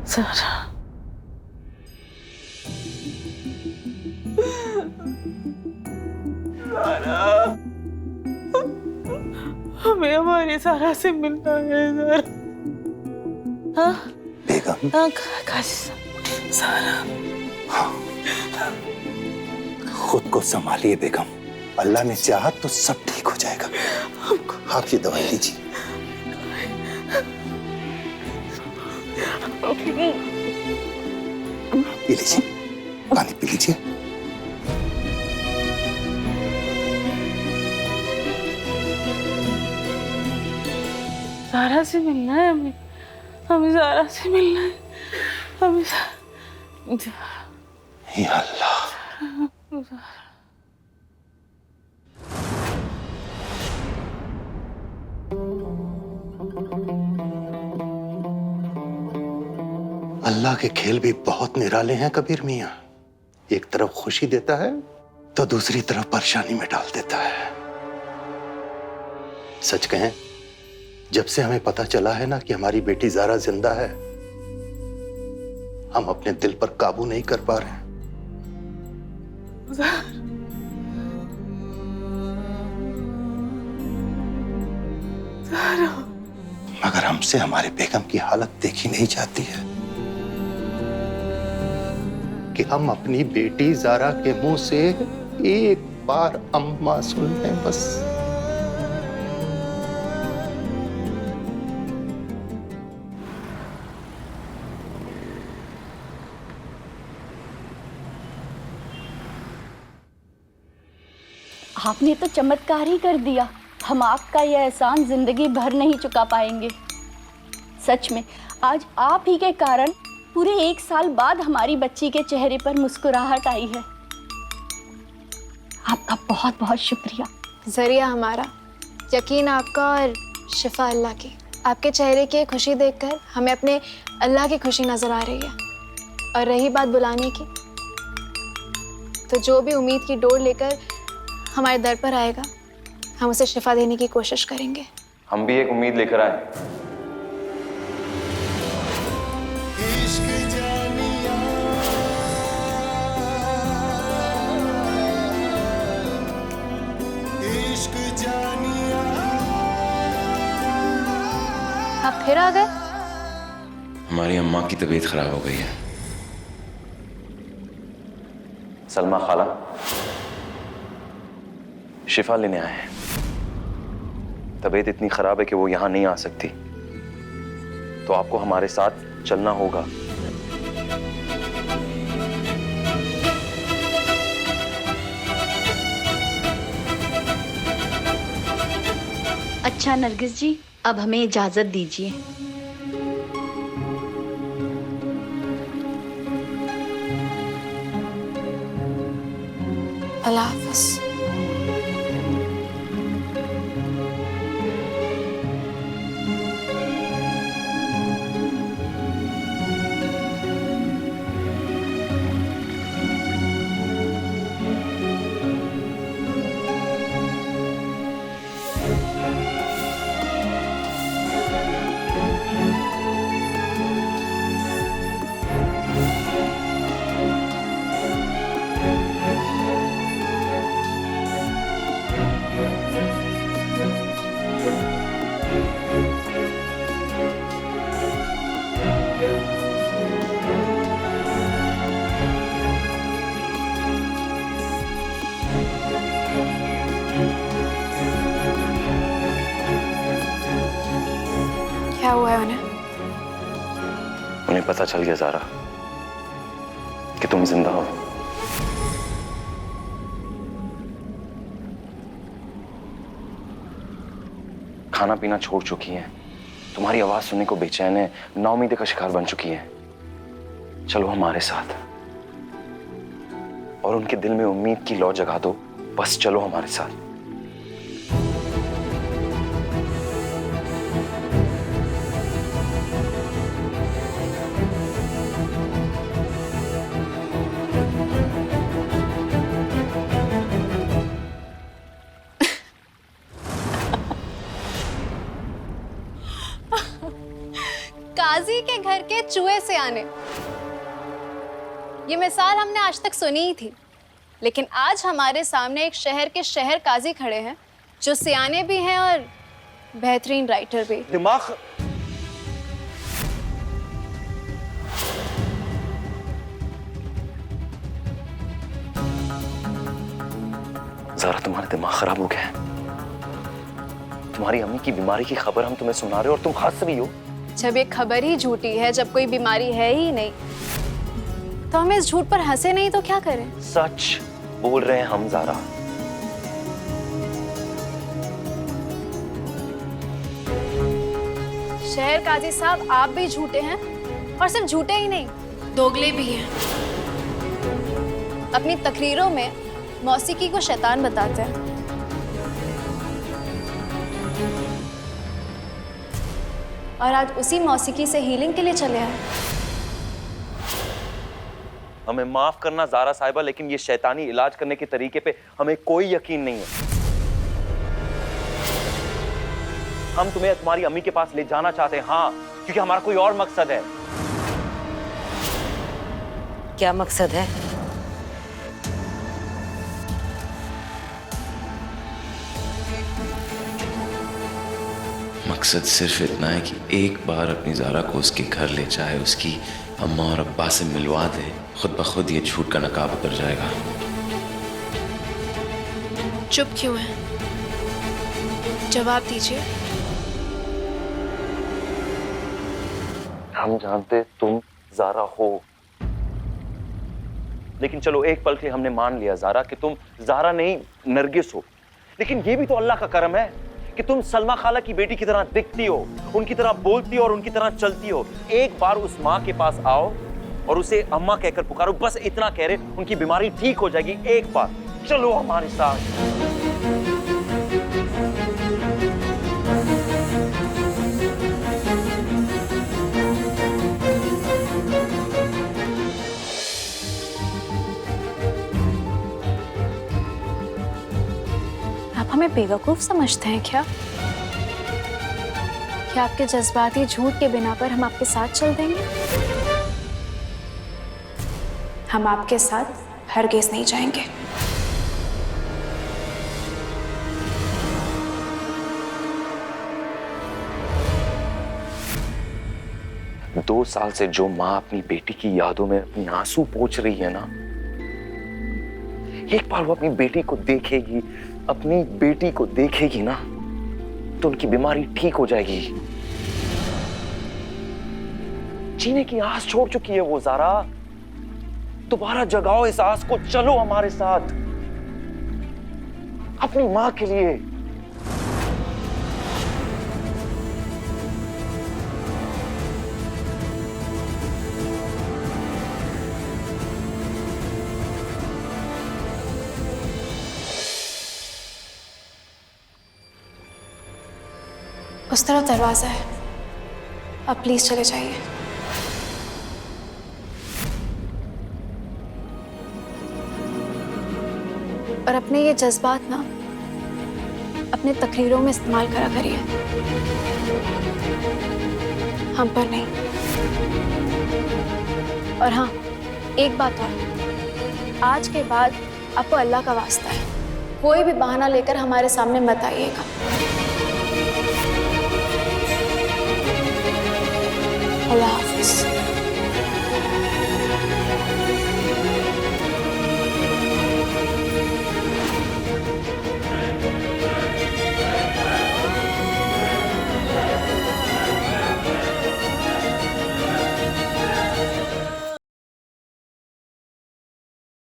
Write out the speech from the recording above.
सारा हमें हमारी सारा से मिलना है सारा। हाँ बेगम। हाँ सारा खुद को संभालिए बेगम, अल्लाह ने चाहा तो सब ठीक हो जाएगा। आप ये दवाई लीजिए। पी लीजिए, पानी पी लीजिए। सारा से मिलना है हमें, हमें सारा से मिलना है हमें। या अल्लाह। अल्लाह के खेल भी बहुत निराले हैं कबीर मियां। एक तरफ खुशी देता है तो दूसरी तरफ परेशानी में डाल देता है। सच कहें, जब से हमें पता चला है ना कि हमारी बेटी ज़ारा जिंदा है, हम अपने दिल पर काबू नहीं कर पा रहे। मगर हमसे हमारे बेगम की हालत देखी नहीं जाती है कि हम अपनी बेटी ज़ारा के मुंह से एक बार अम्मा सुन लें बस। आपने तो चमत्कार ही कर दिया। हम आपका यह एहसान जिंदगी भर नहीं चुका पाएंगे। सच में आज आप ही के कारण पूरे 1 साल बाद हमारी बच्ची के चेहरे पर मुस्कुराहट आई है। आपका बहुत बहुत शुक्रिया। जरिया हमारा, यकीन आपका और शिफा अल्लाह की। आपके चेहरे की खुशी देखकर हमें अपने अल्लाह की खुशी नजर आ रही है। और रही बात बुलाने की, तो जो भी उम्मीद की डोर लेकर हमारे दर पर आएगा, हम उसे शिफा देने की कोशिश करेंगे। हम भी एक उम्मीद लेकर आए। आप फिर आ गए? हमारी अम्मा की तबीयत खराब हो गई है। सलमा खाला, शिफा लेने आए हैं। तबीयत इतनी खराब है कि वो यहां नहीं आ सकती, तो आपको हमारे साथ चलना होगा। अच्छा नरगिस जी, अब हमें इजाजत दीजिए। अल्लाह हाफ़िज़। क्या हुआ है उन्हें? उन्हें पता चल गया ज़ारा कि तुम जिंदा हो। खाना पीना छोड़ चुकी हैं, तुम्हारी आवाज सुनने को बेचैन है, नाउमीदी का शिकार बन चुकी हैं। चलो हमारे साथ और उनके दिल में उम्मीद की लौ जगा दो। बस चलो हमारे साथ। काजी के घर के चूहे से आने। ये मिसाल हमने आज तक सुनी ही थी, लेकिन आज हमारे सामने एक शहर के शहर काजी खड़े हैं जो सियाने भी हैं और बेहतरीन राइटर भी। दिमाग ज़ारा, तुम्हारा दिमाग खराब हो गया है। तुम्हारी अम्मी की बीमारी की खबर हम तुम्हें सुना रहे हो और तुम हंस रही हो। जब ये खबर ही झूठी है, जब कोई बीमारी है ही नहीं, तो हम इस झूठ पर हंसे नहीं तो क्या करें? सच बोल रहे हैं हम ज़ारा। शहर काजी साहब, आप भी झूठे हैं, और सिर्फ झूठे ही नहीं, दोगले भी हैं। अपनी तकरीरों में मौसीकी को शैतान बताते हैं। और आज उसी मौसीकी से हीलिंग के लिए चले आए। हमें माफ करना ज़ारा साहिबा, लेकिन ये शैतानी इलाज करने के तरीके पे हमें कोई यकीन नहीं है। हम तुम्हें तुम्हारी अम्मी के पास ले जाना चाहते हैं, हाँ, क्योंकि हमारा कोई और मकसद है। क्या मकसद है? मकसद सिर्फ इतना है कि एक बार अपनी ज़ारा को उसके घर ले जाए, उसकी अम्मा और अब्बा से मिलवा दे। खुद ब खुद ये झूठ का नकाब उतर जाएगा। चुप क्यों है? जवाब दीजिए। हम जानते तुम ज़ारा हो, लेकिन चलो एक पल के लिए हमने मान लिया ज़ारा कि तुम ज़ारा नहीं नरगिस हो। लेकिन ये भी तो अल्लाह का करम है कि तुम सलमा खाला की बेटी की तरह दिखती हो, उनकी तरह बोलती हो और उनकी तरह चलती हो। एक बार उस माँ के पास आओ और उसे अम्मा कहकर पुकारो, बस इतना कह रहे, उनकी बीमारी ठीक हो जाएगी। एक बार चलो हमारे साथ। आप हमें बेवकूफ समझते हैं क्या? क्या आपके जज्बाती झूठ के बिना पर हम आपके साथ चल देंगे? हम आपके साथ हरगिज़ नहीं जाएंगे। दो साल से जो माँ अपनी बेटी की यादों में अपनी आंसू पोंछ रही है ना, एक बार वो अपनी बेटी को देखेगी, अपनी बेटी को देखेगी ना, तो उनकी बीमारी ठीक हो जाएगी। जीने की आस छोड़ चुकी है वो ज़ारा। दोबारा जगाओ इस आस को, चलो हमारे साथ अपनी माँ के लिए। उस तरफ दरवाजा है, अब प्लीज चले जाइए। और अपने ये जज्बात ना अपने तकरीरों में इस्तेमाल करा करिए, हम पर नहीं। और हाँ, एक बात और, आज के बाद आपको अल्लाह का वास्ता है, कोई भी बहाना लेकर हमारे सामने मत आइएगा। अल्लाह हाफिज़।